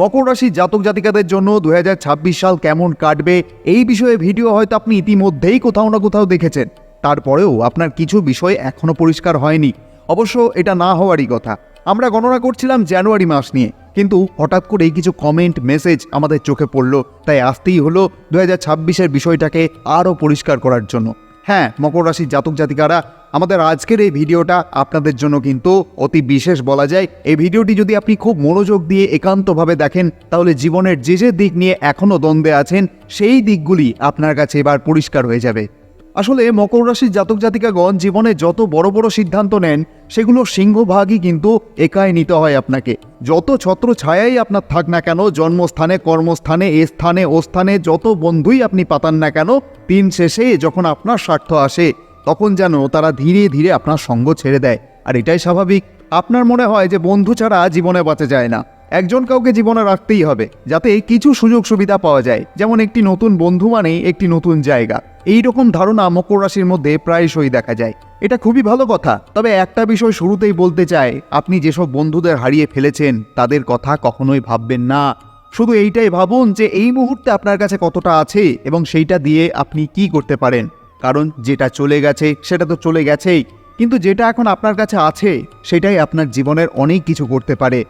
মকর রাশির জাতক জাতিকাদের জন্য 2026 সাল কেমন কাটবে এই বিষয়ে ভিডিও হয়তো আপনি ইতিমধ্যেই কোথাও না কোথাও দেখেছেন। তারপরেও আপনার কিছু বিষয় এখনো পরিষ্কার হয়নি। অবশ্য এটা না হওয়ারই কথা। আমরা গণনা করছিলাম জানুয়ারি মাস নিয়ে, কিন্তু হঠাৎ করেই কিছু কমেন্ট মেসেজ আমাদের চোখে পড়ল, তাই আসতেই হলো 2026-এর বিষয়টাকে আরও পরিষ্কার করার জন্য। হ্যাঁ, মকর রাশির জাতক জাতিকারা, আমাদের আজকের এই ভিডিওটা আপনাদের জন্য কিন্তু অতি বিশেষ বলা যায়। এই ভিডিওটি যদি আপনি খুব মনোযোগ দিয়ে একান্তভাবে দেখেন, তাহলে জীবনের যে যে দিক নিয়ে এখনও দ্বন্দ্বে আছেন সেই দিকগুলি আপনার কাছে এবার পরিষ্কার হয়ে যাবে। আসলে মকর রাশির জাতক জাতিকাগণ জীবনে যত বড় বড় সিদ্ধান্ত নেন, সেগুলো সিংহভাগই কিন্তু একাই নিতে হয় আপনাকে। যত ছত্র ছায়াই আপনার থাক না কেন, জন্মস্থানে, কর্মস্থানে, এ স্থানে ও স্থানে যত বন্ধুই আপনি পাতান না কেন, দিন শেষে যখন আপনার স্বার্থ আসে, তখন যেন তারা ধীরে ধীরে আপনার সঙ্গ ছেড়ে দেয়। আর এটাই স্বাভাবিক। আপনার মনে হয় যে বন্ধু ছাড়া জীবনে বাঁচা যায় না, একজন কাউকে জীবনে রাখতেই হবে, যাতে কিছু সুযোগ সুবিধা পাওয়া যায়। যেমন একটি নতুন বন্ধু মানেই একটি নতুন জায়গা, এই রকম ধারণা মকর রাশির মধ্যে প্রায়শই দেখা যায়। এটা খুবই ভালো কথা। তবে একটা বিষয় শুরুতেই বলতে চাই, আপনি যেসব বন্ধুদের হারিয়ে ফেলেছেন তাদের কথা কখনোই ভাববেন না। শুধু এইটাই ভাবুন যে এই মুহূর্তে আপনার কাছে কতটা আছে এবং সেইটা দিয়ে আপনি কি করতে পারেন। কারণ যেটা চলে গেছে সেটা তো চলে গেছেই, কিন্তু যেটা এখন আপনার কাছে আছে সেটাই আপনার জীবনের অনেক কিছু করতে পারে।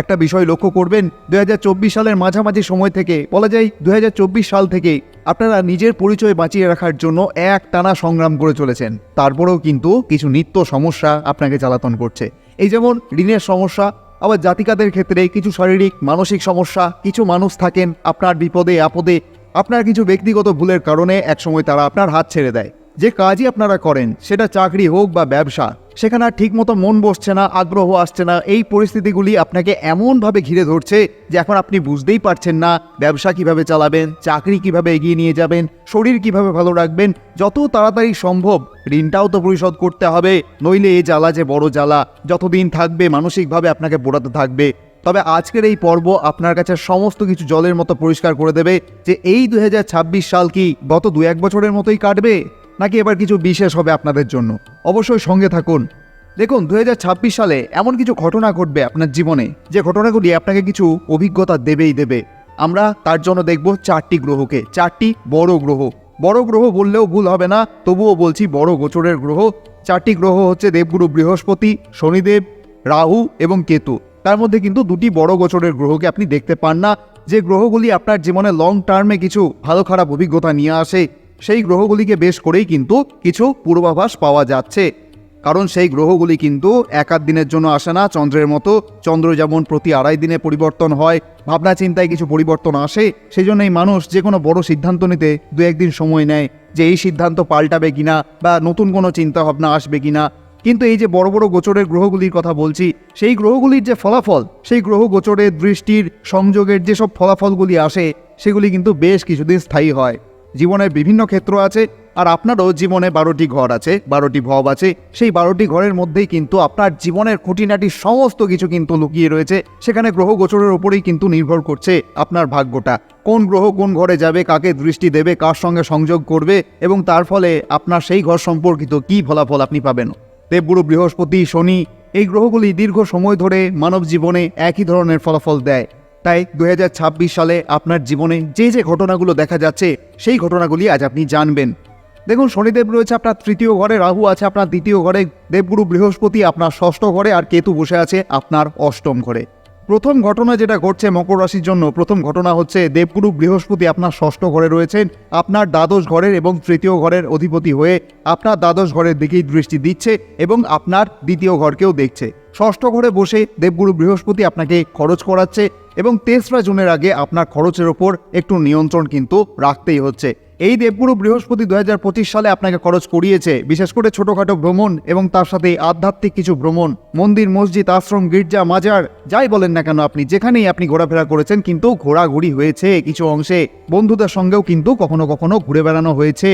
একটা বিষয় লক্ষ্য করবেন, 2024 সালের মাঝামাঝি সময় থেকে, বলা যায় 2024 সাল থেকে আপনারা নিজের পরিচয় বাঁচিয়ে রাখার জন্য একটানা সংগ্রাম করে চলেছেন। তারপরেও কিন্তু কিছু নিত্য সমস্যা আপনাকে জ্বালাতন করছে। এই যেমন ঋণের সমস্যা, আবার জাতিকাদের ক্ষেত্রে কিছু শারীরিক মানসিক সমস্যা। কিছু মানুষ থাকেন আপনার বিপদে আপদে আপনার কিছু ব্যক্তিগত ভুলের কারণে একসময় তারা আপনার হাত ছেড়ে দেয়। যে কাজই আপনারা করেন, সেটা চাকরি হোক বা ব্যবসা, সেখানে আর ঠিকমতো মন বসছে না, আগ্রহ আসছে না। এই পরিস্থিতিগুলি আপনাকে এমনভাবে ঘিরে ধরছে যে এখন আপনি বুঝতেই পারছেন না ব্যবসা কিভাবে চালাবেন, চাকরি কিভাবে এগিয়ে নিয়ে যাবেন, শরীর কিভাবে ভালো রাখবেন। যত তাড়াতাড়ি সম্ভব ঋণটাও তো পরিশোধ করতে হবে, নইলে এ জ্বালা যে বড় জ্বালা, যতদিন থাকবে মানসিকভাবে আপনাকে পোড়াতে থাকবে। তবে আজকের এই পর্ব আপনার কাছে সমস্ত কিছু জলের মতো পরিষ্কার করে দেবে যে এই 2026 সাল কি গত 2-1 বছরের মতোই কাটবে, নাকি এবার কিছু বিশেষ হবে আপনাদের জন্য। অবশ্যই সঙ্গে থাকুন। দেখুন, 2026 সালে এমন কিছু ঘটনা ঘটবে আপনার জীবনে, যে ঘটনাগুলি আপনাকে কিছু অভিজ্ঞতা দেবেই দেবে। আমরা তার জন্য দেখব 4টি গ্রহকে, 4টি বড় গ্রহ। বড় গ্রহ বললেও ভুল হবে না, তবুও বলছি বড় গোচরের গ্রহ। 4টি গ্রহ হচ্ছে দেবগুরু বৃহস্পতি, শনিদেব, রাহু এবং কেতু। তার মধ্যে কিন্তু 2টি বড় গোচরের গ্রহকে আপনি দেখতে পান না। যে গ্রহগুলি আপনার জীবনে লং টার্মে কিছু ভালো খারাপ অভিজ্ঞতা নিয়ে আসে, সেই গ্রহগুলিকে বেশ করেই কিন্তু কিছু পূর্বাভাস পাওয়া যাচ্ছে। কারণ সেই গ্রহগুলি কিন্তু এক আধ দিনের জন্য আসে না। চন্দ্রের মতো, চন্দ্র যেমন প্রতি 2.5 দিনে পরিবর্তন হয়, ভাবনা চিন্তায় কিছু পরিবর্তন আসে। সেই জন্যই মানুষ যে কোনো বড় সিদ্ধান্ত নিতে 2-1 দিন সময় নেয়, যে এই সিদ্ধান্ত পাল্টাবে কিনা বা নতুন কোনো চিন্তা ভাবনা আসবে কিনা। কিন্তু এই যে বড় বড় গোচরের গ্রহগুলির কথা বলছি, সেই গ্রহগুলির যে ফলাফল, সেই গ্রহ গোচরের দৃষ্টির সংযোগের যেসব ফলাফলগুলি আসে, সেগুলি কিন্তু বেশ কিছুদিন স্থায়ী হয়। জীবনের বিভিন্ন ক্ষেত্র আছে, আর আপনারও জীবনে 12টি ঘর আছে, 12টি ভব আছে। সেই 12টি ঘরের মধ্যেই কিন্তু আপনার জীবনের খুঁটিনাটি সমস্ত কিছু কিন্তু লুকিয়ে রয়েছে। সেখানে গ্রহ গোচরের ওপরেই কিন্তু নির্ভর করছে আপনার ভাগ্যটা। কোন গ্রহ কোন ঘরে যাবে, কাকে দৃষ্টি দেবে, কার সঙ্গে সংযোগ করবে, এবং তার ফলে আপনার সেই ঘর সম্পর্কিত কী ফলাফল আপনি পাবেন। দেবগুরু বৃহস্পতি, শনি, এই গ্রহগুলি দীর্ঘ সময় ধরে মানব জীবনে একই ধরনের ফলাফল দেয়। তাই 2026 সালে আপনার জীবনে যে যে ঘটনাগুলো দেখা যাচ্ছে, সেই ঘটনাগুলি আজ আপনি জানবেন। দেখুন, শনিদেব রয়েছে আপনার 3য় ঘরে, রাহু আছে আপনার 2য় ঘরে, দেবগুরু বৃহস্পতি আপনার 6ষ্ঠ ঘরে, আর কেতু বসে আছে আপনার 8ম ঘরে। প্রথম ঘটনা যেটা ঘটছে মকর রাশির জন্য, প্রথম ঘটনা হচ্ছে দেবগুরু বৃহস্পতি আপনার 6ষ্ঠ ঘরে রয়েছেন, আপনার দ্বাদশ ঘরের এবং 3য় ঘরের অধিপতি হয়ে আপনার দ্বাদশ ঘরের দিকেই দৃষ্টি দিচ্ছে এবং আপনার 2য় ঘরকেও দেখছে। 6ষ্ঠ ঘরে বসে দেবগুরু বৃহস্পতি আপনাকে খরচ করাচ্ছে এবং 3রা জুনের আগে আপনার খরচের ওপর একটু নিয়ন্ত্রণ কিন্তু রাখতেই হচ্ছে। এই দেবগুরু বৃহস্পতি 2025 সালে আপনাকে খরচ করিয়েছে বিশেষ করে ছোটোখাটো ভ্রমণ এবং তার সাথে আধ্যাত্মিক কিছু ভ্রমণ, মন্দির, মসজিদ, আশ্রম, গির্জা, মাজার, যাই বলেন না কেন আপনি, যেখানেই আপনি ঘোরাফেরা করেছেন কিন্তু ঘোরাঘুরি হয়েছে কিছু অংশে। বন্ধুদের সঙ্গেও কিন্তু কখনো কখনো ঘুরে বেড়ানো হয়েছে।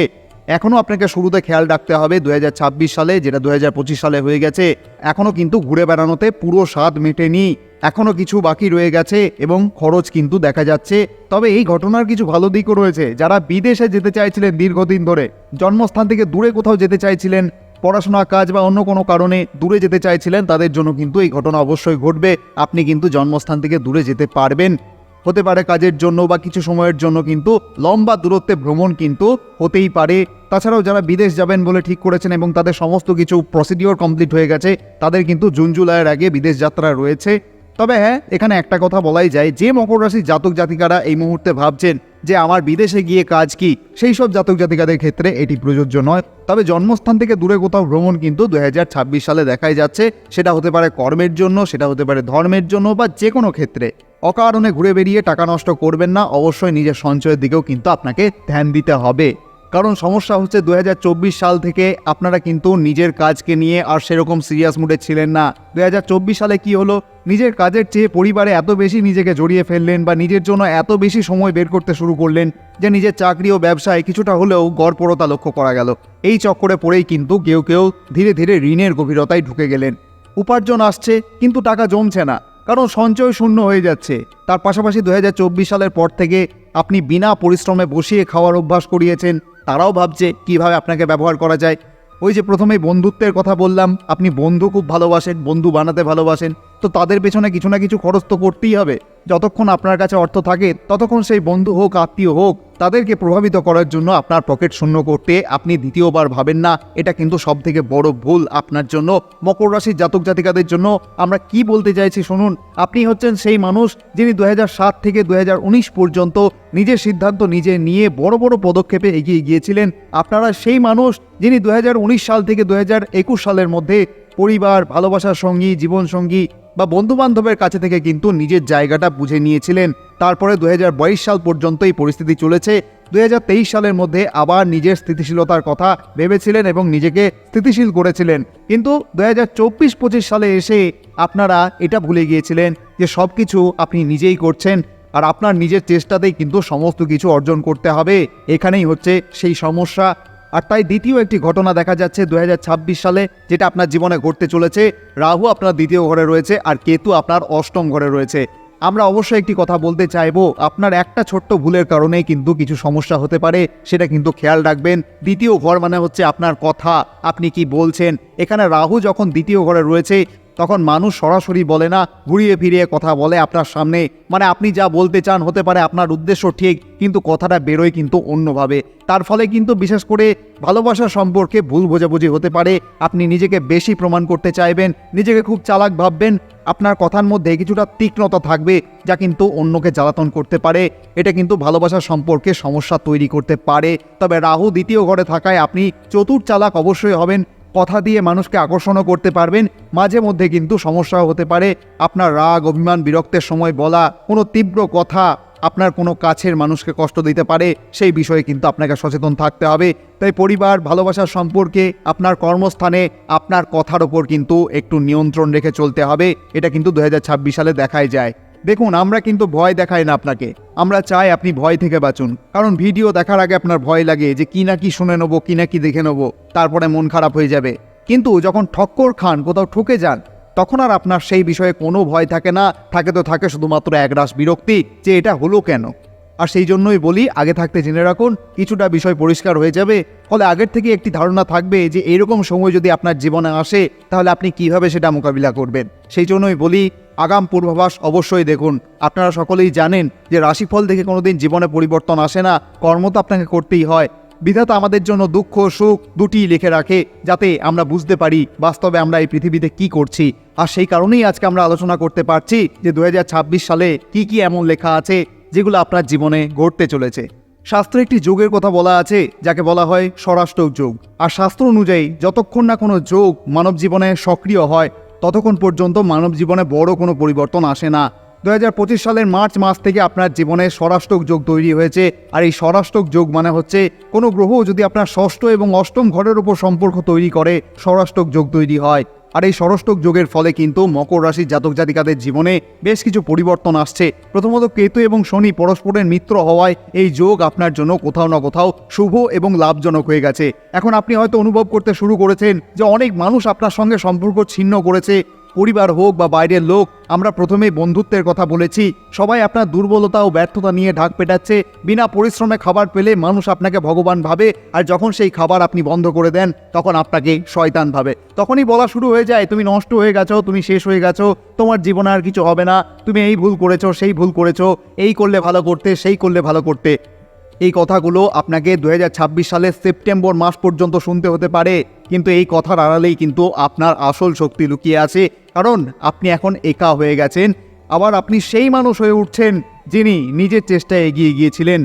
এখনও আপনাকে শুরুতে খেয়াল রাখতে হবে 2026 সালে, যেটা 2025 সালে হয়ে গেছে, এখনও কিন্তু ঘুরে বেড়ানোতে পুরো স্বাদ মেটেনি। এখনও কিছু বাকি রয়ে গেছে এবং খরচ কিন্তু দেখা যাচ্ছে। তবে এই ঘটনার কিছু ভালো দিকও রয়েছে। যারা বিদেশে যেতে চাইছিলেন দীর্ঘদিন ধরে, জন্মস্থান থেকে দূরে কোথাও যেতে চাইছিলেন, পড়াশোনা, কাজ বা অন্য কোনো কারণে দূরে যেতে চাইছিলেন, তাদের জন্য কিন্তু এই ঘটনা অবশ্যই ঘটবে। আপনি কিন্তু জন্মস্থান থেকে দূরে যেতে পারবেন। হতে পারে কাজের জন্য বা কিছু সময়ের জন্য কিন্তু লম্বা দূরত্বে ভ্রমণ কিন্তু হতেই পারে। তাছাড়াও যারা বিদেশ যাবেন বলে ঠিক করেছেন এবং তাদের সমস্ত কিছু প্রসিডিওর কমপ্লিট হয়ে গেছে, তাদের কিন্তু জুন জুলাইয়ের আগে বিদেশ যাত্রা রয়েছে। তবে হ্যাঁ, এখানে একটা কথা বলাই যায়, যে মকর রাশির জাতক জাতিকারা এই মুহূর্তে ভাবছেন যে আমার বিদেশে গিয়ে কাজ কি, সেই সব জাতক জাতিকাদের ক্ষেত্রে এটি প্রযোজ্য নয়। তবে জন্মস্থান থেকে দূরে কোথাও ভ্রমণ কিন্তু 2026 সালে দেখাই যাচ্ছে। সেটা হতে পারে কর্মের জন্য, সেটা হতে পারে ধর্মের জন্য, বা যে কোনো ক্ষেত্রে অকারণে ঘুরে বেরিয়ে টাকা নষ্ট করবেন না। অবশ্যই নিজের সঞ্চয়ের দিকেও কিন্তু আপনাকে ধ্যান দিতে হবে। কারণ সমস্যা হচ্ছে 2024 সাল থেকে আপনারা কিন্তু নিজের কাজকে নিয়ে আর সেরকম সিরিয়াস মুডে ছিলেন না। 2024 সালে কি হলো, নিজের কাজের চেয়ে পরিবারে এত বেশি নিজেকে জড়িয়ে ফেললেন বা নিজের জন্য এত বেশি সময় বের করতে শুরু করলেন যে নিজের চাকরি ও ব্যবসায় কিছুটা হলেও গড়পড়তা লক্ষ্য করা গেল। এই চক্করে পড়েই কিন্তু কেউ কেউ ধীরে ধীরে ঋণের গভীরতায় ঢুকে গেলেন। উপার্জন আসছে কিন্তু টাকা জমছে না, কারণ সঞ্চয় শূন্য হয়ে যাচ্ছে। তার পাশাপাশি 2024 সালের পর থেকে আপনি বিনা পরিশ্রমে বসিয়ে খাওয়ার অভ্যাস করিয়েছেন। তারাও ভাবছে কিভাবে আপনাকে ব্যবহার করা যায়। ওই যে প্রথমেই বন্ধুত্বের কথা বললাম, আপনি বন্ধু খুব ভালোবাসেন, বন্ধু বানাতে ভালোবাসেন, তো তাদের পেছনে কিছু না কিছু খরচ তো করতেই হবে। যতক্ষণ আপনার কাছে অর্থ থাকে ততক্ষণ সেই বন্ধু হোক, আত্মীয় হোক, তাদেরকে প্রভাবিত করার জন্য আপনার পকেট শূন্য করতে আপনি দ্বিতীয়বার ভাবেন না। এটা কিন্তু সবথেকে বড় ভুল আপনার জন্য। মকর রাশির জাতক জাতিকাদের জন্য আমরা কি বলতে চাইছি শুনুন। আপনি হচ্ছেন সেই মানুষ যিনি 2007 থেকে 2019 পর্যন্ত নিজের সিদ্ধান্ত নিজে নিয়ে বড় বড় পদক্ষেপে এগিয়ে গিয়েছিলেন। আপনারা সেই মানুষ যিনি 2019 সাল থেকে 2021 সালের মধ্যে পরিবার, ভালোবাসার সঙ্গী, জীবনসঙ্গী বা বন্ধুবান্ধবের কাছে থেকে কিন্তু নিজের জায়গাটা বুঝে নিয়েছিলেন। তারপরে 2022 সাল পর্যন্ত এই পরিস্থিতি চলেছে। 2023 সালের মধ্যে আবার নিজের স্থিতিশীলতার কথা ভেবেছিলেন এবং নিজেকে স্থিতিশীল করেছিলেন। কিন্তু 2024-25 সালে এসে আপনারা এটা ভুলে গিয়েছিলেন যে সব কিছু আপনি নিজেই করছেন, আর আপনার নিজের চেষ্টাতেই কিন্তু সমস্ত কিছু অর্জন করতে হবে। এখানেই হচ্ছে সেই সমস্যা। আর তাই দ্বিতীয় একটি ঘটনা দেখা যাচ্ছে 2026 সালে, যেটা আপনার জীবনে ঘটতে চলেছে। রাহু আপনার দ্বিতীয় ঘরে রয়েছে আর কেতু আপনার অষ্টম ঘরে রয়েছে। আমরা অবশ্যই একটি কথা বলতে চাইবো, আপনার একটা ছোট্ট ভুলের কারণেই কিন্তু কিছু সমস্যা হতে পারে, সেটা কিন্তু খেয়াল রাখবেন। দ্বিতীয় ঘর মানে হচ্ছে আপনার কথা, আপনি কি বলছেন। এখানে রাহু যখন দ্বিতীয় ঘরে রয়েছে তখন মানুষ সরাসরি বলে না, ঘুরিয়ে ফিরিয়ে কথা বলে আপনার সামনে। মানে আপনি যা বলতে চান হতে পারে আপনার উদ্দেশ্য ঠিক, কিন্তু কথাটা বেরোয় কিন্তু অন্যভাবে। তার ফলে কিন্তু বিশেষ করে ভালোবাসার সম্পর্কে ভুল বোঝাবুঝি হতে পারে। আপনি নিজেকে বেশি প্রমাণ করতে চাইবেন, নিজেকে খুব চালাক ভাববেন। আপনার কথার মধ্যে কিছুটা তীক্ষ্ণতা থাকবে যা কিন্তু অন্যকে জ্বালাতন করতে পারে। এটা কিন্তু ভালোবাসার সম্পর্কে সমস্যা তৈরি করতে পারে। তবে রাহু দ্বিতীয় ঘরে থাকায় আপনি চতুর চালাক অবশ্যই হবেন, কথা দিয়ে মানুষকে আকর্ষণও করতে পারবেন। মাঝে মধ্যে কিন্তু সমস্যাও হতে পারে। আপনার রাগ, অভিমান, বিরক্তের সময় বলা কোনো তীব্র কথা আপনার কোনো কাছের মানুষকে কষ্ট দিতে পারে, সেই বিষয়ে কিন্তু আপনাকে সচেতন থাকতে হবে। তাই পরিবার, ভালোবাসার সম্পর্কে, আপনার কর্মস্থানে আপনার কথার ওপর কিন্তু একটু নিয়ন্ত্রণ রেখে চলতে হবে। এটা কিন্তু 2026 সালে দেখাই যায়। দেখুন, আমরা কিন্তু ভয় দেখাই না আপনাকে, আমরা চাই আপনি ভয় থেকে বাঁচুন। কারণ ভিডিও দেখার আগে আপনার ভয় লাগে যে কি না কি শুনে নেবো, কি না কি দেখে নেবো, তারপরে মন খারাপ হয়ে যাবে। কিন্তু যখন ঠক্কর খান, কোথাও ঠকে যান, তখন আর আপনার সেই বিষয়ে কোনো ভয় থাকে না। থাকে তো থাকে শুধুমাত্র একরাশ বিরক্তি যে এটা হলো কেন। আর সেই জন্যই বলি, আগে থাকতে জেনে রাখুন, কিছুটা বিষয় পরিষ্কার হয়ে যাবে। ফলে আগের থেকে একটি ধারণা থাকবে যে এরকম সময় যদি আপনার জীবনে আসে তাহলে আপনি কিভাবে সেটা মোকাবিলা করবেন। সেই জন্যই বলি, আগাম পূর্বাভাস অবশ্যই দেখুন। আপনারা সকলেই জানেন যে রাশিফল দেখে কোনোদিন জীবনে পরিবর্তন আসে না, কর্ম তো আপনাকে করতেই হয়। বিধাতা আমাদের জন্য দুঃখ সুখ দুটিই লিখে রাখে, যাতে আমরা বুঝতে পারি বাস্তবে আমরা এই পৃথিবীতে কি করছি। আর সেই কারণেই আজকে আমরা আলোচনা করতে পারছি যে 2026 সালে কি কি এমন লেখা আছে যেগুলো আপনার জীবনে ঘটতে চলেছে। শাস্ত্রে একটি যোগের কথা বলা আছে যাকে বলা হয় স্বরাষ্ট্র যোগ। আর শাস্ত্র অনুযায়ী যতক্ষণ না কোনো যোগ মানব জীবনে সক্রিয় হয় ততক্ষণ পর্যন্ত মানব জীবনে বড় কোনো পরিবর্তন আসে না। 2025 সালের মার্চ মাস থেকে আপনার জীবনে স্বরাষ্ট্রক যোগ তৈরি হয়েছে। আর এই স্বরাষ্ট্রক যোগ মানে হচ্ছে কোনো গ্রহ যদি আপনার ষষ্ঠ এবং অষ্টম ঘরের উপর সম্পর্ক তৈরি করে, স্বরাষ্ট্রক যোগ তৈরি হয়। আর এই ষষ্ঠক যোগের ফলে কিন্তু মকর রাশির জাতক জাতিকাদের জীবনে বেশ কিছু পরিবর্তন আসছে। প্রথমত, কেতু এবং শনি পরস্পরের মিত্র হওয়ায় এই যোগ আপনার জন্য কোথাও না কোথাও শুভ এবং লাভজনক হয়ে গেছে। এখন আপনি হয়তো অনুভব করতে শুরু করেছেন যে অনেক মানুষ আপনার সঙ্গে সম্পর্ক ছিন্ন করেছে, পরিবার হোক বা বাইরের লোক, আমরা প্রথমেই বন্ধুত্বের কথা বলেছি। সবাই আপনার দুর্বলতা ও ব্যর্থতা নিয়ে ঢাক পেটাচ্ছে। বিনা পরিশ্রমে খাবার পেলে মানুষ আপনাকে ভগবান ভাবে, আর যখন সেই খাবার আপনি বন্ধ করে দেন তখন আপনাকে শয়তান ভাবে। তখনই বলা শুরু হয়ে যায়, তুমি নষ্ট হয়ে গেছো, তুমি শেষ হয়ে গেছো, তোমার জীবনে আর কিছু হবে না, তুমি এই ভুল করেছো, সেই ভুল করেছো, এই করলে ভালো করতে, সেই করলে ভালো করতে। এই কথাগুলো আপনাকে 2026 সালের সেপ্টেম্বর মাস পর্যন্ত শুনতে হতে পারে, কিন্তু এই কথার আড়ালেই কিন্তু আপনার আসল শক্তি লুকিয়ে আছে। কারণ আপনি এখন একা হয়ে গেছেন, আবার আপনি সেই মানুষ হয়ে উঠছেন যিনি নিজের চেষ্টায় এগিয়ে গিয়েছিলেন।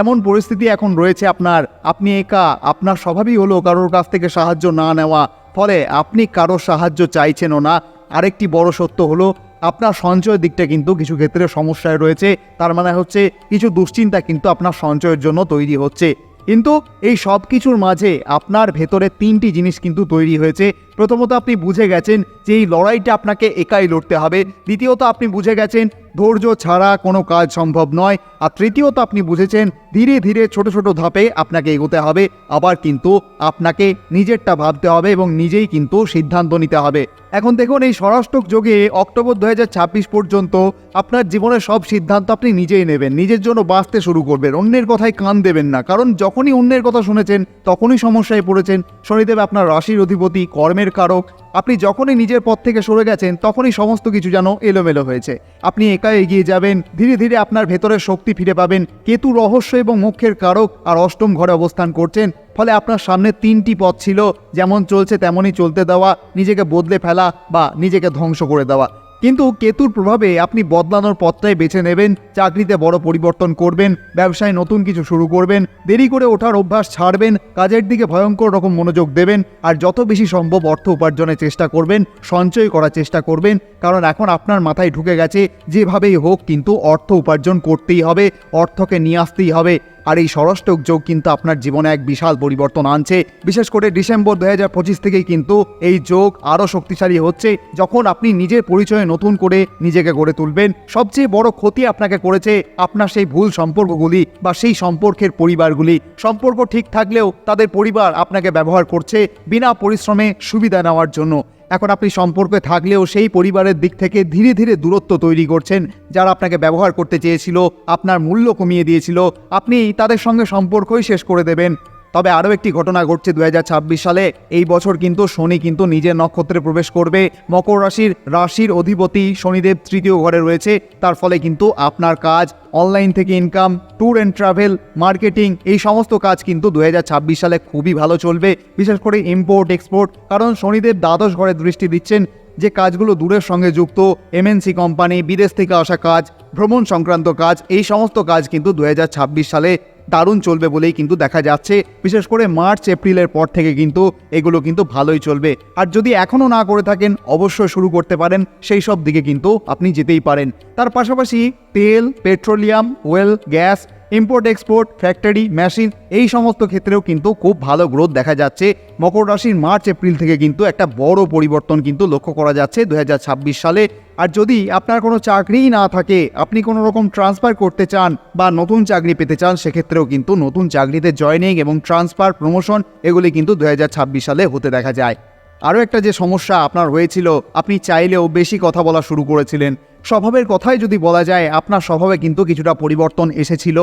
এমন পরিস্থিতি এখন রয়েছে আপনার, আপনি একা। আপনার স্বভাবই হলো কারোর কাছ থেকে সাহায্য না নেওয়া, ফলে আপনি কারোর সাহায্য চাইছেনও না। আরেকটি বড় সত্য হলো, আপনার সঞ্চয়ের দিকটা কিন্তু কিছু ক্ষেত্রে সমস্যায় রয়েছে। তার মানে হচ্ছে কিছু দুশ্চিন্তা কিন্তু আপনার সঞ্চয়ের জন্য তৈরি হচ্ছে। কিন্তু এই সব কিছুর মাঝে আপনার ভেতরে 3টি জিনিস কিন্তু তৈরি হয়েছে। প্রথমত, আপনি বুঝে গেছেন যে এই লড়াইটা আপনাকে একাই লড়তে হবে। দ্বিতীয়ত, আপনি বুঝে গেছেন ধৈর্য ছাড়া কোনো কাজ সম্ভব নয়। আর তৃতীয়ত, আপনি বুঝেছেন ধীরে ধীরে ছোট ছোট ধাপে আপনাকে এগোতে হবে। আবার কিন্তু আপনাকে নিজেরটা ভাবতে হবে এবং নিজেই কিন্তু সিদ্ধান্ত নিতে হবে। এখন দেখুন, এই ষড়াষ্টক যোগে অক্টোবর 2026 পর্যন্ত আপনার জীবনের সব সিদ্ধান্ত আপনি নিজেই নেবেন, নিজের জন্য বাঁচতে শুরু করবেন, অন্যের কথায় কান দেবেন না। কারণ যখনই অন্যের কথা শুনেছেন তখনই সমস্যায় পড়েছেন। শনিদেব আপনার রাশির অধিপতি, কর্মের কারক। আপনি যখনই নিজের পথ থেকে সরে গেছেন তখনই সমস্ত কিছু যেন এলোমেলো হয়েছে। আপনি একা এগিয়ে যাবেন, ধীরে ধীরে আপনার ভেতরের শক্তি ফিরে পাবেন। কেতু রহস্য এবং মোক্ষের কারক আর অষ্টম ঘরে অবস্থান করছেন, ফলে আপনার সামনে 3টি পথ ছিল, যেমন চলছে তেমনই চলতে দেওয়া, নিজেকে বদলে ফেলা বা নিজেকে ধ্বংস করে দেওয়া। কিন্তু কেতুর প্রভাবে আপনি বদলানোর পথটাই বেছে নেবেন। চাকরিতে বড় পরিবর্তন করবেন, ব্যবসায় নতুন কিছু শুরু করবেন, দেরি করে ওঠার অভ্যাস ছাড়বেন, কাজের দিকে ভয়ঙ্কর রকম মনোযোগ দেবেন, আর যত বেশি সম্ভব অর্থ উপার্জনের চেষ্টা করবেন, সঞ্চয় করার চেষ্টা করবেন। কারণ এখন আপনার মাথায় ঢুকে গেছে যেভাবেই হোক কিন্তু অর্থ উপার্জন করতেই হবে, অর্থকে নিয়ে আসতেই হবে। আর এই ষড়ষ্টক যোগ কিন্তু আপনার জীবনে এক বিশাল পরিবর্তন আনছে। বিশেষ করে ডিসেম্বর 2025 থেকেই কিন্তু এই যোগ আরও শক্তিশালী হচ্ছে, যখন আপনি নিজের পরিচয়ে নতুন করে নিজেকে গড়ে তুলবেন। সবচেয়ে বড় ক্ষতি আপনাকে করেছে আপনার সেই ভুল সম্পর্কগুলি বা সেই সম্পর্কের পরিবারগুলি। সম্পর্ক ঠিক থাকলেও তাদের পরিবার আপনাকে ব্যবহার করছে বিনা পরিশ্রমে সুবিধা নেওয়ার জন্য। এখন আপনি সম্পর্কে থাকলেও সেই পরিবারের দিক থেকে ধীরে ধীরে দূরত্ব তৈরি করছেন। যারা আপনাকে ব্যবহার করতে চেয়েছিল, আপনার মূল্য কমিয়ে দিয়েছিল, আপনি তাদের সঙ্গে সম্পর্কই শেষ করে দেবেন। তবে আরও একটি ঘটনা ঘটছে 2026 সালে। এই বছর কিন্তু শনি কিন্তু নিজের নক্ষত্রে প্রবেশ করবে। মকর রাশির অধিপতি শনিদেব 3য় ঘরে রয়েছে। তার ফলে কিন্তু আপনার কাজ, অনলাইন থেকে income, tour and travel, marketing, এই সমস্ত কাজ কিন্তু 2026 সালে খুবই ভালো চলবে। বিশেষ করে ইম্পোর্ট এক্সপোর্ট, কারণ শনিদেব দ্বাদশ ঘরে দৃষ্টি দিচ্ছেন। যে কাজগুলো দূরের সঙ্গে যুক্ত, এমএনসি কোম্পানি, বিদেশ থেকে আসা কাজ, ভ্রমণ সংক্রান্ত কাজ, এই সমস্ত কাজ কিন্তু 2026 সালে দারুণ চলবে বলেই কিন্তু দেখা যাচ্ছে। বিশেষ করে মার্চ এপ্রিলের পর থেকে কিন্তু এগুলো কিন্তু ভালোই চলবে। আর যদি এখনও না করে থাকেন অবশ্যই শুরু করতে পারেন, সেই সব দিকে কিন্তু আপনি যেতেই পারেন। তার পাশাপাশি তেল, petroleum, well, gas, import export, factory, machine, এই সমস্ত ক্ষেত্রেও কিন্তু খুব ভালো গ্রোথ দেখা যাচ্ছে। মকর রাশির মার্চ এপ্রিল থেকে কিন্তু একটা বড় পরিবর্তন কিন্তু লক্ষ্য করা যাচ্ছে 2026 সালে। আর যদি আপনার কোনো চাকরিই না থাকে, আপনি কোনো রকম ট্রান্সফার করতে চান বা নতুন চাকরি পেতে চান, সেক্ষেত্রেও কিন্তু নতুন চাকরিতে জয়েনিং এবং ট্রান্সফার, প্রমোশন, এগুলি কিন্তু 2026 সালে হতে দেখা যায়। আরও একটা যে সমস্যা আপনার হয়েছিল, আপনি চাইলেও বেশি কথা বলা শুরু করেছিলেন। স্বভাবের কথাই যদি বলা যায়, আপনার স্বভাবে কিন্তু কিছুটা পরিবর্তন এসেছিল।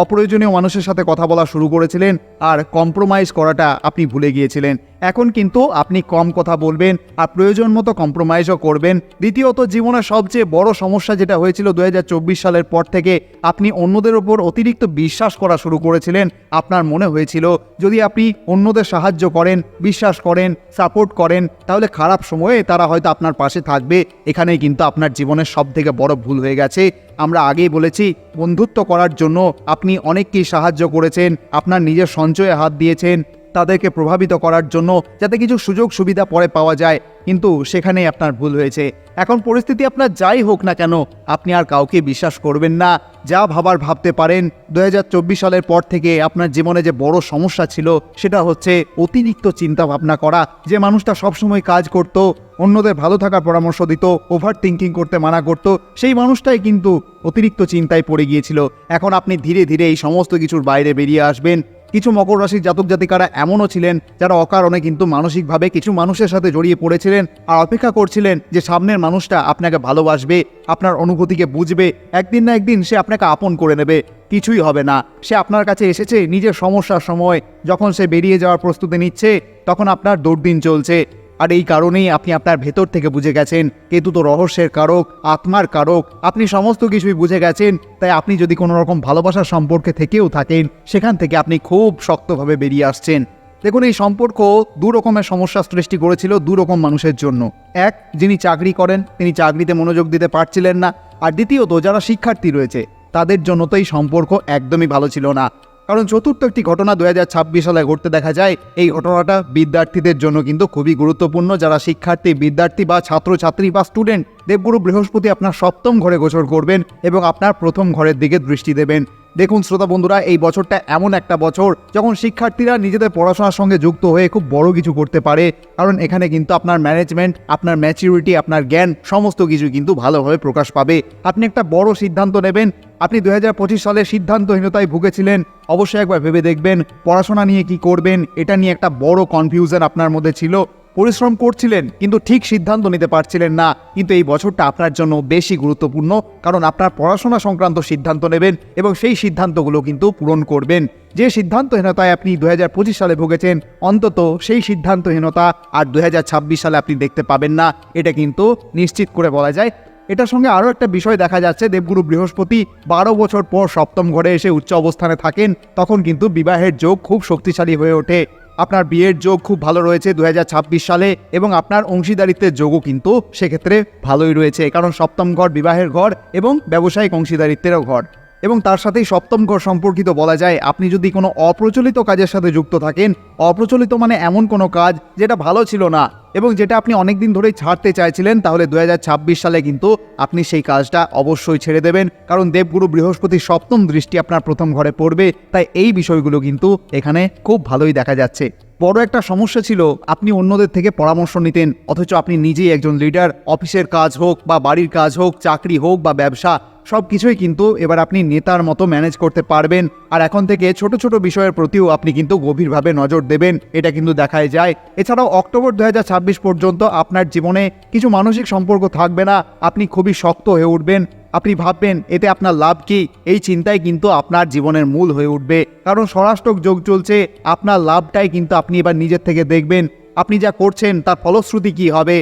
অপ্রয়োজনীয় মানুষের সাথে কথা বলা শুরু করেছিলেন আর কম্প্রোমাইজ করাটা আপনি ভুলে গিয়েছিলেন। এখন কিন্তু আপনি কম কথা বলবেন আর প্রয়োজন মতো কম্প্রোমাইজও করবেন। দ্বিতীয়ত, জীবনের সবচেয়ে বড় সমস্যা যেটা হয়েছিল 2024 সালের পর থেকে, আপনি অন্যদের ওপর অতিরিক্ত বিশ্বাস করা শুরু করেছিলেন। আপনার মনে হয়েছিল যদি আপনি অন্যদের সাহায্য করেন, বিশ্বাস করেন, সাপোর্ট করেন, তাহলে খারাপ সময়ে তারা হয়তো আপনার পাশে থাকবে। এখানেই কিন্তু আপনার জীবনের সবথেকে বড় ভুল হয়ে গেছে। আমরা আগেই বলেছি, বন্ধুত্ব করার জন্য আপনি অনেককেই সাহায্য করেছেন, আপনার নিজের সঞ্চয়ে হাত দিয়েছেন তাদেরকে প্রভাবিত করার জন্য, যাতে কিছু সুযোগ সুবিধা পরে পাওয়া যায়, কিন্তু সেখানেই আপনার ভুল হয়েছে। এখন পরিস্থিতি আপনার যাই হোক না কেন, আপনি আর কাউকে বিশ্বাস করবেন না। যা ভাবার ভাবতে পারেন। 2024 সালের পর থেকে আপনার জীবনে যে বড় সমস্যা ছিল, সেটা হচ্ছে অতিরিক্ত চিন্তা ভাবনা করা। যে মানুষটা সবসময় কাজ করত, অন্যদের ভালো থাকার পরামর্শ দিত, ওভার থিঙ্কিং করতে মানা করত, সেই মানুষটাই কিন্তু অতিরিক্ত চিন্তায় পড়ে গিয়েছিল। এখন আপনি ধীরে ধীরে এই সমস্ত কিছুর বাইরে বেরিয়ে আসবেন। কিছু মকর রাশির জাতক জাতিকারা এমনও ছিলেন যারা অকারণে কিন্তু মানসিকভাবে কিছু মানুষের সাথে জড়িয়ে পড়েছিলেন আর অপেক্ষা করছিলেন যে সামনের মানুষটা আপনাকে ভালোবাসবে, আপনার অনুভূতিকে বুঝবে, একদিন না একদিন সে আপনাকে আপন করে নেবে। কিছুই হবে না। সে আপনার কাছে এসেছে নিজের সমস্যার সময়, যখন সে বেরিয়ে যাওয়ার প্রস্তুতি নিচ্ছে তখন আপনার দুর্দিন চলছে। আর এই কারণেই আপনি আপনার ভেতর থেকে বুঝে গেছেন কেতু তো রহস্যের কারক, আত্মার কারক, আপনি সমস্ত কিছুই বুঝে গেছেন। তাই আপনি যদি কোনো রকম ভালোবাসার সম্পর্কে থেকেও থাকেন, সেখান থেকে আপনি খুব শক্তভাবে বেরিয়ে আসছেন। দেখুন, এই সম্পর্ক দু রকমের সমস্যা সৃষ্টি করেছিল দু রকম মানুষের জন্য। এক, যিনি চাকরি করেন তিনি চাকরিতে মনোযোগ দিতে পারছিলেন না, আর দ্বিতীয়ত যারা শিক্ষার্থী রয়েছে তাদের জন্য তো এই সম্পর্ক একদমই ভালো ছিল না। কারণ চতুর্থ একটি ঘটনা 2026 সালে ঘটতে দেখা যায়। এই ঘটনাটা বিদ্যার্থীদের জন্য কিন্তু খুবই গুরুত্বপূর্ণ। যারা শিক্ষার্থী, বিদ্যার্থী বা ছাত্রছাত্রী বা স্টুডেন্ট, দেবগুরু বৃহস্পতি আপনার সপ্তম ঘরে গোচর করবেন এবং আপনার প্রথম ঘরের দিকে দৃষ্টি দেবেন। দেখুন শ্রোতা বন্ধুরা, এই বছরটা এমন একটা বছর যখন শিক্ষার্থীরা নিজেদের পড়াশোনার সঙ্গে যুক্ত হয়ে খুব বড় কিছু করতে পারে। কারণ এখানে কিন্তু আপনার ম্যানেজমেন্ট, আপনার ম্যাচিউরিটি, আপনার জ্ঞান সমস্ত কিছু কিন্তু ভালোভাবে প্রকাশ পাবে। আপনি একটা বড় সিদ্ধান্ত নেবেন। আপনি 2025 সালে সিদ্ধান্তহীনতায় ভুগেছিলেন, অবশ্যই একবার ভেবে দেখবেন পড়াশোনা নিয়ে কি করবেন, এটা নিয়ে একটা বড় কনফিউশন আপনার মধ্যে ছিল। পরিশ্রম করছিলেন কিন্তু ঠিক সিদ্ধান্ত নিতে পারছিলেন না। কিন্তু এই বছরটা আপনার জন্য বেশি গুরুত্বপূর্ণ, কারণ আপনার পড়াশোনা সংক্রান্ত সিদ্ধান্ত নেবেন এবং সেই সিদ্ধান্তগুলো কিন্তু পূরণ করবেন। যে সিদ্ধান্তহীনতায় আপনি 2025 সালে ভুগেছেন, অন্তত সেই সিদ্ধান্তহীনতা আর 2026 সালে আপনি দেখতে পাবেন না, এটা কিন্তু নিশ্চিত করে বলা যায়। এটার সঙ্গে আরও একটা বিষয় দেখা যাচ্ছে, দেবগুরু বৃহস্পতি 12 বছর পর সপ্তম ঘরে এসে উচ্চ অবস্থানে থাকেন, তখন কিন্তু বিবাহের যোগ খুব শক্তিশালী হয়ে ওঠে। আপনার বিয়ের যোগ খুব ভালো রয়েছে 2026 সালে এবং আপনার অংশীদারিত্বের যোগও কিন্তু সেক্ষেত্রে ভালোই রয়েছে, কারণ সপ্তম ঘর বিবাহের ঘর এবং ব্যবসায়িক অংশীদারিত্বেরও ঘর। এবং তার সাথেই সপ্তম ঘর সম্পর্কিত বলা যায়, আপনি যদি কোনো অপ্রচলিত কাজের সাথে যুক্ত থাকেন, অপ্রচলিত মানে এমন কোনো কাজ যেটা ভালো ছিল না এবং যেটা আপনি অনেক দিন ধরেই ছাড়তে চাইছিলেন, তাহলে 2026 সালে কিন্তু আপনি সেই কাজটা অবশ্যই ছেড়ে দেবেন। কারণ দেবগুরু বৃহস্পতির সপ্তম দৃষ্টি আপনার প্রথম ঘরে পড়বে। তাই এই বিষয়গুলো কিন্তু এখানে খুব ভালোই দেখা যাচ্ছে। বড় একটা সমস্যা ছিল, আপনি অন্যদের থেকে পরামর্শ নিতেন, অথচ আপনি নিজেই একজন লিডার। অফিসের কাজ হোক বা বাড়ির কাজ হোক, চাকরি হোক বা ব্যবসা, সব কিছুই কিন্তু এবার আপনি নেতার মতো ম্যানেজ করতে পারবেন। আর এখন থেকে ছোট ছোট বিষয়ের প্রতিও আপনি কিন্তু গভীরভাবে নজর দেবেন, এটা কিন্তু দেখাই যায়। এছাড়াও অক্টোবর 2026 পর্যন্ত আপনার জীবনে কিছু মানসিক সম্পর্ক থাকবে না, আপনি খুবই শক্ত হয়ে উঠবেন। আপনি ভাববেন এতে আপনার লাভ কি, এই চিন্তাই কিন্তু আপনার জীবনের মূল হয়ে উঠবে। কারণ ষড়াষ্টক যোগ চলছে, আপনার লাভটাই কিন্তু আপনি এবার নিজের থেকে দেখবেন। আপনি যা করছেন তার ফলশ্রুতি কি হবে,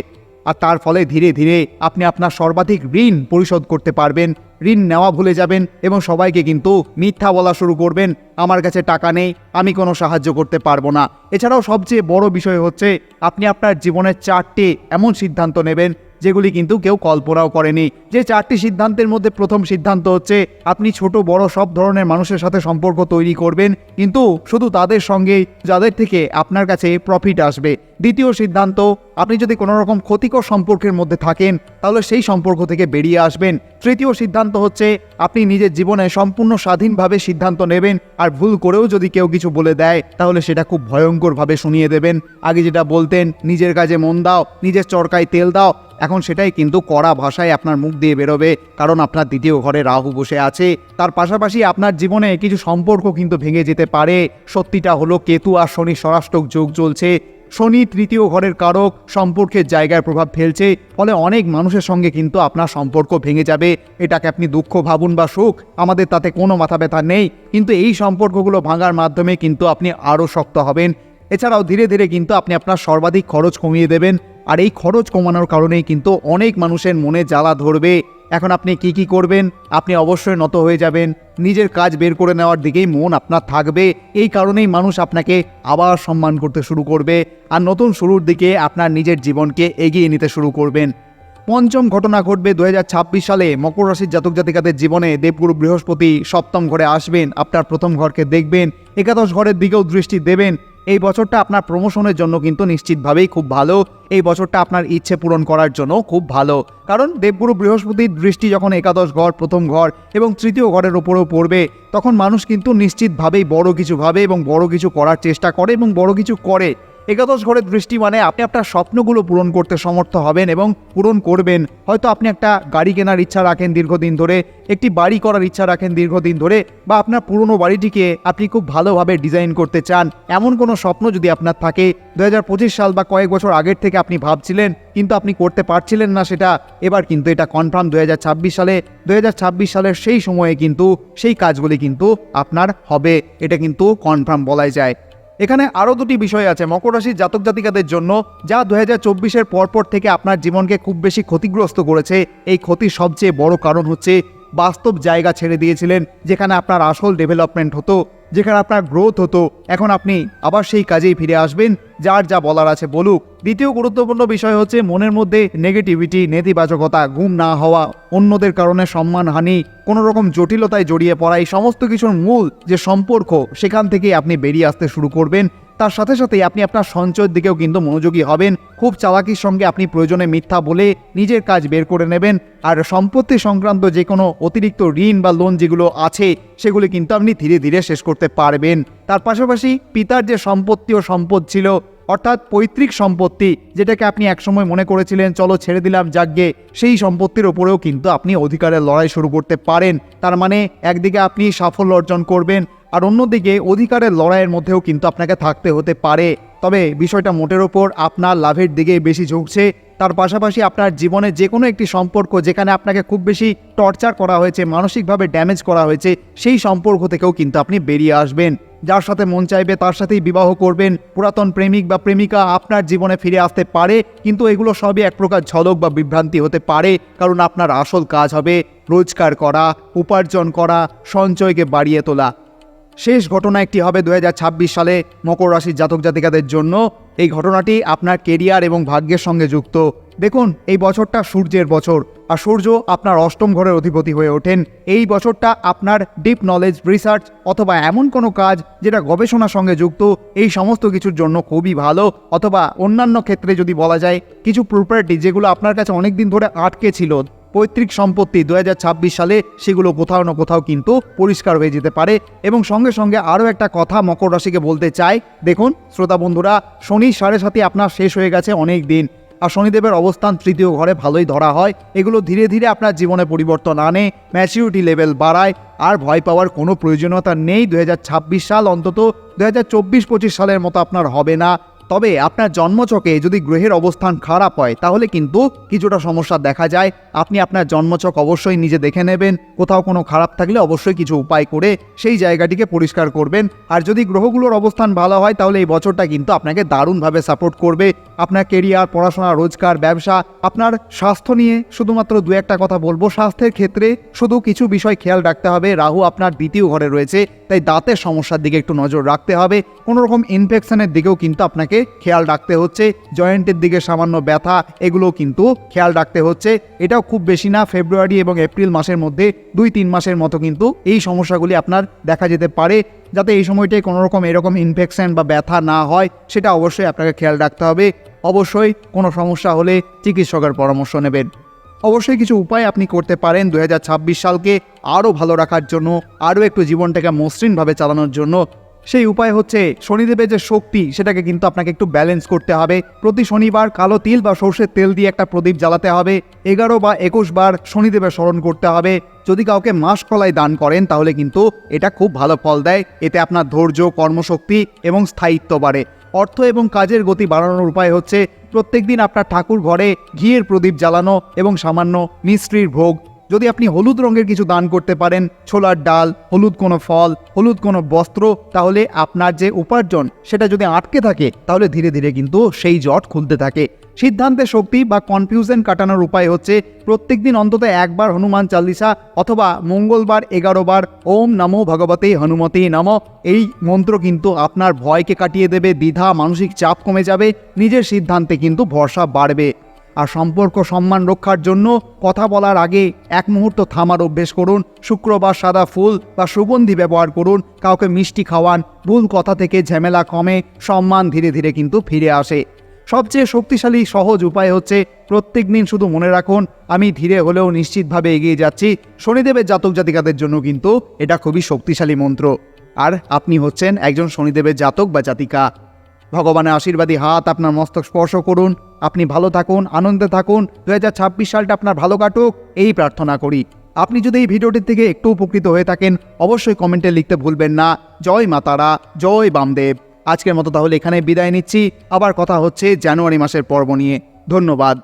আর তার ফলে ধীরে ধীরে আপনি আপনার সর্বাধিক ঋণ পরিশোধ করতে পারবেন। ঋণ নেওয়া ভুলে যাবেন এবং সবাইকে কিন্তু মিথ্যা বলা শুরু করবেন, আমার কাছে টাকা নেই, আমি কোনো সাহায্য করতে পারবো না। এছাড়াও সবচেয়ে বড় বিষয় হচ্ছে, আপনি আপনার জীবনের 4টি এমন সিদ্ধান্ত নেবেন যেগুলি কিন্তু কেউ কল্পনাও করেনি। যে 4টি সিদ্ধান্তের মধ্যে প্রথম সিদ্ধান্ত হচ্ছে, আপনি ছোট বড় সব ধরনের মানুষের সাথে সম্পর্ক তৈরি করবেন, কিন্তু শুধু তাদের সঙ্গেই যাদের থেকে আপনার কাছে প্রফিট আসবে। দ্বিতীয় সিদ্ধান্ত, আপনি যদি কোনো রকম ক্ষতিকর সম্পর্কের মধ্যে থাকেন তাহলে সেই সম্পর্ক থেকে বেরিয়ে আসবেন। তৃতীয় সিদ্ধান্ত হচ্ছে, আপনি নিজের জীবনে সম্পূর্ণ স্বাধীনভাবে সিদ্ধান্ত নেবেন, আর ভুল করেও যদি কেউ কিছু বলে দেয় তাহলে সেটা খুব ভয়ঙ্করভাবে শুনিয়ে দেবেন। আগে যেটা বলতেন নিজের কাজে মন দাও, নিজের চরকায় তেল দাও, এখন সেটাই কিন্তু কড়া ভাষায় আপনার মুখ দিয়ে বেরোবে, কারণ আপনার দ্বিতীয় ঘরে রাহু বসে আছে। তার পাশাপাশি আপনার জীবনে কিছু সম্পর্ক কিন্তু ভেঙে যেতে পারে। সত্যিটা হলো কেতু আর শনি ষড়াষ্টক যোগ চলছে। শনি তৃতীয় ঘরের কারক, সম্পর্কের জায়গায় প্রভাব ফেলছে, ফলে অনেক মানুষের সঙ্গে কিন্তু আপনার সম্পর্ক ভেঙে যাবে। এটাকে আপনি দুঃখ ভাবুন বা সুখ, আমাদের তাতে কোনো মাথা ব্যথা নেই, কিন্তু এই সম্পর্কগুলো ভাঙার মাধ্যমে কিন্তু আপনি আরও শক্ত হবেন। এছাড়াও ধীরে ধীরে কিন্তু আপনি আপনার সর্বাধিক খরচ কমিয়ে দেবেন, আর এই খরচ কমানোর কারণেই কিন্তু অনেক মানুষের মনে জ্বালা ধরবে। এখন আপনি কি করবেন, আপনি অবশ্যই নত হয়ে যাবেন, নিজের কাজ বের করে নেওয়ার দিকেই মন আপনার থাকবে। এই কারণেই মানুষ আপনাকে আবার সম্মান করতে শুরু করবে, আর নতুন শুরুর দিকে আপনার নিজের জীবনকে এগিয়ে নিতে শুরু করবেন। পঞ্চম ঘটনা ঘটবে 2026 সালে মকর রাশির জাতক জাতিকাদের জীবনে। দেবগুরু বৃহস্পতি সপ্তম ঘরে আসবেন, আপনার প্রথম ঘরকে দেখবেন, একাদশ ঘরের দিকেও দৃষ্টি দেবেন। এই বছরটা আপনার প্রমোশনের জন্য কিন্তু নিশ্চিতভাবেই খুব ভালো। এই বছরটা আপনার ইচ্ছে পূরণ করার জন্য খুব ভালো, কারণ দেবগুরু বৃহস্পতির দৃষ্টি যখন একাদশ ঘর, প্রথম ঘর এবং তৃতীয় ঘরের উপরেও পড়বে, তখন মানুষ কিন্তু নিশ্চিতভাবেই বড় কিছু ভাবে এবং বড় কিছু করার চেষ্টা করে এবং বড় কিছু করে। একাদশ ঘরের দৃষ্টি মানে আপনি আপনার স্বপ্নগুলো পূরণ করতে সমর্থ হবেন এবং পূরণ করবেন। হয়তো আপনি একটা গাড়ি কেনার ইচ্ছা রাখেন দীর্ঘদিন ধরে, একটি বাড়ি করার ইচ্ছা রাখেন দীর্ঘদিন ধরে, বা আপনার পুরনো বাড়িটিকে আপনি খুব ভালোভাবে ডিজাইন করতে চান। এমন কোনো স্বপ্ন যদি আপনার থাকে, 2025 সাল বা কয়েক বছর আগের থেকে আপনি ভাবছিলেন কিন্তু আপনি করতে পারছিলেন না সেটা, এবার কিন্তু এটা কনফার্ম 2026 সালের সেই সময়ে কিন্তু সেই কাজগুলি কিন্তু আপনার হবে, এটা কিন্তু কনফার্ম বলাই যায়। এখানে আরও দুটি বিষয় আছে মকর রাশির জাতক জাতিকাদের জন্য, যা 2024-এর পরপর থেকে আপনার জীবনকে খুব বেশি ক্ষতিগ্রস্ত করেছে। এই ক্ষতির সবচেয়ে বড় কারণ হচ্ছে বাস্তব জায়গা ছেড়ে দিয়েছিলেন, যেখানে আপনার আসল ডেভেলপমেন্ট হতো, যেখানে আপনার গ্রোথ হতো। এখন আপনি আবার সেই কাজেই ফিরে আসবেন, যার যা বলার আছে বলুক। দ্বিতীয় গুরুত্বপূর্ণ বিষয় হচ্ছে মনের মধ্যে নেগেটিভিটি, নেতিবাচকতা, ঘুম না হওয়া, অন্যদের কারণে সম্মানহানি, কোনো রকম জটিলতায় জড়িয়ে পড়া, এই সমস্ত কিছুর মূল যে সম্পর্ক, সেখান থেকেই আপনি বেরিয়ে আসতে শুরু করবেন। তার সাথে সাথেই আপনি আপনার সঞ্চয়ের দিকেও কিন্তু মনোযোগী হবেন। খুব চালাকির সঙ্গে আপনি প্রয়োজনে মিথ্যা বলে নিজের কাজ বের করে নেবেন। আর সম্পত্তি সংক্রান্ত যে কোনো অতিরিক্ত ঋণ বা লোন যেগুলো আছে, সেগুলি কিন্তু আপনি ধীরে ধীরে শেষ করতে পারবেন। তার পাশাপাশি পিতার যে সম্পত্তি ও সম্পদ ছিল, অর্থাৎ পৈতৃক সম্পত্তি, যেটাকে আপনি একসময় মনে করেছিলেন চলো ছেড়ে দিলাম যাগ্গে, সেই সম্পত্তির ওপরেও কিন্তু আপনি অধিকারের লড়াই শুরু করতে পারেন। তার মানে একদিকে আপনি সাফল্য অর্জন করবেন, আর অন্যদিকে অধিকারের লড়াইয়ের মধ্যেও কিন্তু আপনাকে থাকতে হতে পারে। তবে বিষয়টা মোটের ওপর আপনার লাভের দিকে বেশি ঝুঁকছে। তার পাশাপাশি আপনার জীবনে যে কোনো একটি সম্পর্ক যেখানে আপনাকে খুব বেশি টর্চার করা হয়েছে, মানসিকভাবে ড্যামেজ করা হয়েছে, সেই সম্পর্ক থেকেও কিন্তু আপনি বেরিয়ে আসবেন। যার সাথে মন চাইবে তার সাথেই বিবাহ করবেন। পুরাতন প্রেমিক বা প্রেমিকা আপনার জীবনে ফিরে আসতে পারে, কিন্তু এগুলো সবই এক প্রকার ঝলক বা বিভ্রান্তি হতে পারে, কারণ আপনার আসল কাজ হবে রোজগার করা, উপার্জন করা, সঞ্চয়কে বাড়িয়ে তোলা। শেষ ঘটনা একটি হবে 2026 সালে মকর রাশির জাতক জাতিকাদের জন্য। এই ঘটনাটি আপনার কেরিয়ার এবং ভাগ্যের সঙ্গে যুক্ত। দেখুন, এই বছরটা সূর্যের বছর, আর সূর্য আপনার অষ্টম ঘরের অধিপতি হয়ে ওঠেন। এই বছরটা আপনার ডিপ নলেজ, রিসার্চ অথবা এমন কোনো কাজ যেটা গবেষণার সঙ্গে যুক্ত, এই সমস্ত কিছুর জন্য খুবই ভালো। অথবা অন্যান্য ক্ষেত্রে যদি বলা যায়, কিছু প্রপার্টি যেগুলো আপনার কাছে অনেক দিন ধরে আটকে ছিল, পৈতৃক সম্পত্তি, 2026 সালে সেগুলো কোথাও না কোথাও কিন্তু পরিষ্কার হয়ে যেতে পারে। এবং সঙ্গে সঙ্গে আরও একটা কথা মকর রাশিকে বলতে চাই, দেখুন শ্রোতা বন্ধুরা, শনি 7.5 আপনার শেষ হয়ে গেছে অনেক দিন, আর শনিদেবের অবস্থান তৃতীয় ঘরে ভালোই ধরা হয়। এগুলো ধীরে ধীরে আপনার জীবনে পরিবর্তন আনে, ম্যাচিউরিটি লেভেল বাড়ায়, আর ভয় পাওয়ার কোনো প্রয়োজনীয়তা নেই। 2026 সাল অন্তত 2024-25 সালের মতো আপনার হবে না। তবে আপনার জন্মছকে যদি গ্রহের অবস্থান খারাপ হয়, তাহলে কিন্তু কিছুটা সমস্যা দেখা যায়। আপনি আপনার জন্মছক অবশ্যই নিজে দেখে নেবেন, কোথাও কোনো খারাপ থাকলে অবশ্যই কিছু উপায় করে সেই জায়গাটিকে পরিষ্কার করবেন। আর যদি গ্রহগুলোর অবস্থান ভালো হয়, তাহলে এই বছরটা কিন্তু আপনাকে দারুণভাবে সাপোর্ট করবে। আপনার কেরিয়ার, পড়াশোনা, রোজগার, ব্যবসা, আপনার স্বাস্থ্য নিয়ে শুধুমাত্র দু একটা কথা বলবো। স্বাস্থ্যের ক্ষেত্রে শুধু কিছু বিষয় খেয়াল রাখতে হবে। রাহু আপনার দ্বিতীয় ঘরে রয়েছে, তাই দাঁতের সমস্যার দিকে একটু নজর রাখতে হবে। কোনো রকম ইনফেকশনের দিকেও কিন্তু আপনাকে খেয়াল রাখতে হচ্ছে। জয়েন্টের দিকে সামান্য ব্যথা, এগুলো কিন্তু খেয়াল রাখতে হচ্ছে। এটাও খুব বেশি না, ফেব্রুয়ারি এবং এপ্রিল মাসের মধ্যে 2-3 মাসের মতো কিন্তু এই সমস্যাগুলি আপনার দেখা যেতে পারে। যাতে এই সময়টায় কোনো রকম এরকম ইনফেকশন বা ব্যথা না হয়, সেটা অবশ্যই আপনাকে খেয়াল রাখতে হবে। অবশ্যই কোনো সমস্যা হলে চিকিৎসকের পরামর্শ নেবেন। অবশ্যই কিছু উপায় আপনি করতে পারেন 2026 সালকে আরও ভালো রাখার জন্য, আরও একটু জীবনটাকে মসৃণভাবে চালানোর জন্য। সেই উপায় হচ্ছে শনিদেবের যে শক্তি, সেটাকে কিন্তু আপনাকে একটু ব্যালেন্স করতে হবে। প্রতি শনিবার কালো তিল বা সর্ষের তেল দিয়ে একটা প্রদীপ জ্বালাতে হবে। 11 বা 21 বার শনিদেবের স্মরণ করতে হবে। যদি কাউকে মাসকলাই দান করেন, তাহলে কিন্তু এটা খুব ভালো ফল দেয়। এতে আপনার ধৈর্য, কর্মশক্তি এবং স্থায়িত্ব বাড়ে। অর্থ এবং কাজের গতি বাড়ানোর উপায় হচ্ছে প্রত্যেকদিন আপনার ঠাকুর ঘরে ঘিয়ের প্রদীপ জ্বালানো এবং সামান্য মিষ্টির ভোগ। যদি আপনি হলুদ রঙের কিছু দান করতে পারেন, ছোলার ডাল, হলুদ কোনো ফল, হলুদ কোনো বস্ত্র, তাহলে আপনার যে উপার্জন সেটা যদি আটকে থাকে, তাহলে ধীরে ধীরে কিন্তু সেই জট খুলতে থাকে। সিদ্ধান্তের শক্তি বা কনফিউশন কাটানোর উপায় হচ্ছে প্রত্যেকদিন অন্তত একবার হনুমান চালিসা অথবা মঙ্গলবার 11 বার ওম নমো ভগবতে হনুমতে নমঃ, এই মন্ত্র কিন্তু আপনার ভয়কে কাটিয়ে দেবে, দ্বিধা, মানসিক চাপ কমে যাবে, নিজের সিদ্ধান্তে কিন্তু ভরসা বাড়বে। আর সম্পর্ক সম্মান রক্ষার জন্য কথা বলার আগে এক মুহূর্ত থামার অভ্যেস করুন। শুক্রবার সাদা ফুল বা সুগন্ধি ব্যবহার করুন, কাউকে মিষ্টি খাওয়ান। ভুল কথা থেকে ঝামেলা কমে, সম্মান ধীরে ধীরে কিন্তু ফিরে আসে। সবচেয়ে শক্তিশালী সহজ উপায় হচ্ছে প্রত্যেক দিন শুধু মনে রাখুন, আমি ধীরে হলেও নিশ্চিতভাবে এগিয়ে যাচ্ছি। শনিদেবের জাতক জাতিকাদের জন্য কিন্তু এটা খুবই শক্তিশালী মন্ত্র। আর আপনি হচ্ছেন একজন শনিদেবের জাতক বা জাতিকা। ভগবানের আশীর্বাদী হাত আপনার মস্তক স্পর্শ করুন। আপনি ভালো থাকুন, আনন্দে থাকুন, 2026 সালটা আপনার ভালো কাটুক এই প্রার্থনা করি। আপনি যদি এই ভিডিওটির থেকে একটু উপকৃত হয়ে থাকেন অবশ্যই কমেন্টে লিখতে ভুলবেন না। জয় মা তারা, জয় বামদেব। আজকের মতো তাহলে এখানে বিদায় নিচ্ছি। আবার কথা হচ্ছে জানুয়ারি মাসের পর্ব নিয়ে। ধন্যবাদ।